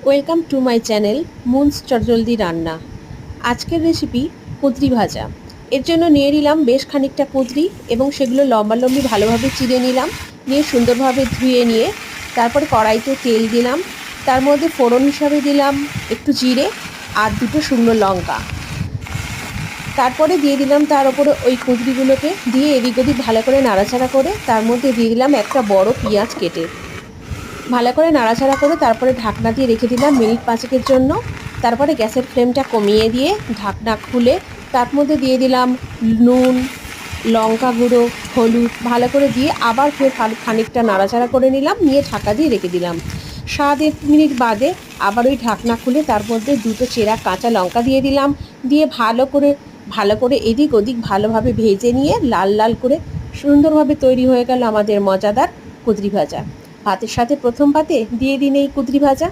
Welcome to my channel moons চটজলদি রান্না। আজকের রেসিপি কুঁদরি ভাজা। এর জন্য নিয়ে নিলাম বেশ খানিকটা কুঁদরি এবং সেগুলো লম্বালম্বি ভালোভাবে চিড়ে নিলাম। নিয়ে সুন্দরভাবে ধুয়ে নিয়ে তারপরে কড়াইতে তেল দিলাম। তার মধ্যে ফোড়ন হিসাবে দিলাম একটু জিরে আর দুটো শুকনো লঙ্কা। তারপরে দিয়ে দিলাম তার উপরে ওই কুঁদরিগুলোকে দিয়ে এদিক ওদিক ভালো করে নাড়াচাড়া করে তার মধ্যে দিয়ে দিলাম একটা বড় পেঁয়াজ কেটে। ভালো করে নাড়াচাড়া করে তারপরে ঢাকনা দিয়ে রেখে দিলাম মিনিট 5-এর জন্য। তারপরে গ্যাসের ফ্লেমটা কমিয়ে দিয়ে ঢাকনা খুলে তার মধ্যে দিয়ে দিলাম নুন, লঙ্কা গুঁড়ো, হলুদ ভালো করে দিয়ে আবার ফের খানিকটা নাড়াচাড়া করে নিলাম, নিয়ে ঢাকা দিয়ে রেখে দিলাম। 7-8 মিনিট বাদে আবার ওই ঢাকনা খুলে তার মধ্যে দুটো চেরা কাঁচা লঙ্কা দিয়ে দিলাম। দিয়ে ভালো করে এদিক ওদিক ভালোভাবে ভেজে নিয়ে লাল লাল করে সুন্দরভাবে তৈরি হয়ে গেল আমাদের মজাদার কুঁদরি ভাজা। ভাতের সাথে প্রথম পাতে দিয়ে দিন এই কুঁদরি ভাজা।